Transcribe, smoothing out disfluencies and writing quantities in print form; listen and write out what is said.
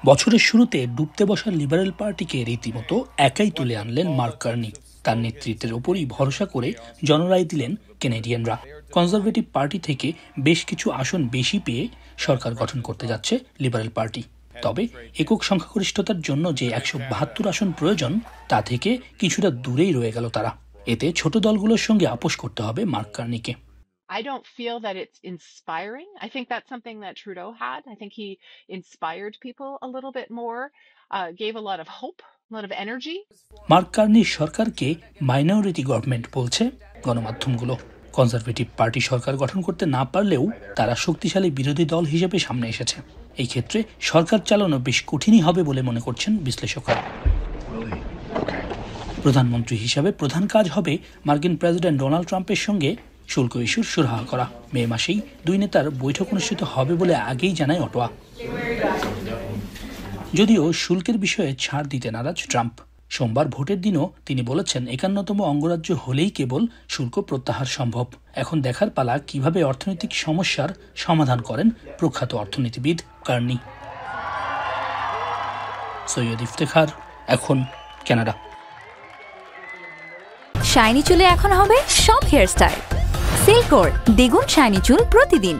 বছরের শুরুতে ডুবতে বসা লিবারেল পার্টিকে রীতিমতো একাই তুলে আনলেন মার্ক কার্নি। তার নেতৃত্বের ওপরই ভরসা করে জনরায় দিলেন কেনেডিয়ানরা। কনজারভেটিভ পার্টি থেকে বেশ কিছু আসন বেশি পেয়ে সরকার গঠন করতে যাচ্ছে লিবারেল পার্টি। তবে একক সংখ্যাগরিষ্ঠতার জন্য যে 172 আসন প্রয়োজন তা থেকে কিছুটা দূরেই রয়ে গেল তারা। এতে ছোট দলগুলোর সঙ্গে আপোষ করতে হবে mark কার্নিকে। I don't feel that it's inspiring. I think that's something that Trudeau had. I think he inspired people a little bit more, gave a lot of hope, a lot of energy. Mark কার্নির সরকারকে minority government বলছে গণমাধ্যমগুলো। Conservative party সরকার গঠন করতে না পারলেও তারা শক্তিশালী বিরোধী দল হিসেবে সামনে এসেছে। এই ক্ষেত্রে সরকার চালানো বেশ কঠিনই হবে বলে মনে করছেন বিশ্লেষকরা। প্রধানমন্ত্রী হিসাবে প্রধান কাজ হবে মার্কিন প্রেসিডেন্ট ডোনাল্ড ট্রাম্পের সঙ্গে শুল্ক ইস্যুর সুরাহা করা। মে মাসেই দুই নেতার বৈঠক অনুষ্ঠিত হবে বলে আগেই জানায় অটোয়া। যদিও শুল্কের বিষয়ে ছাড় দিতে নারাজ ট্রাম্প। সোমবার ভোটের দিনও তিনি বলেছেন 51তম অঙ্গরাজ্য হলেই কেবল শুল্ক প্রত্যাহার সম্ভব। এখন দেখার পালা কিভাবে অর্থনৈতিক সমস্যার সমাধান করেন প্রখ্যাত অর্থনীতিবিদ কার্নি। সৈয়দ ইফতেখার, এখন কানাডা। শাইনি চুলে এখন হবে সব হেয়ারস্টাইল। সিল্কোর দ্বিগুণ শাইনি চুল প্রতিদিন।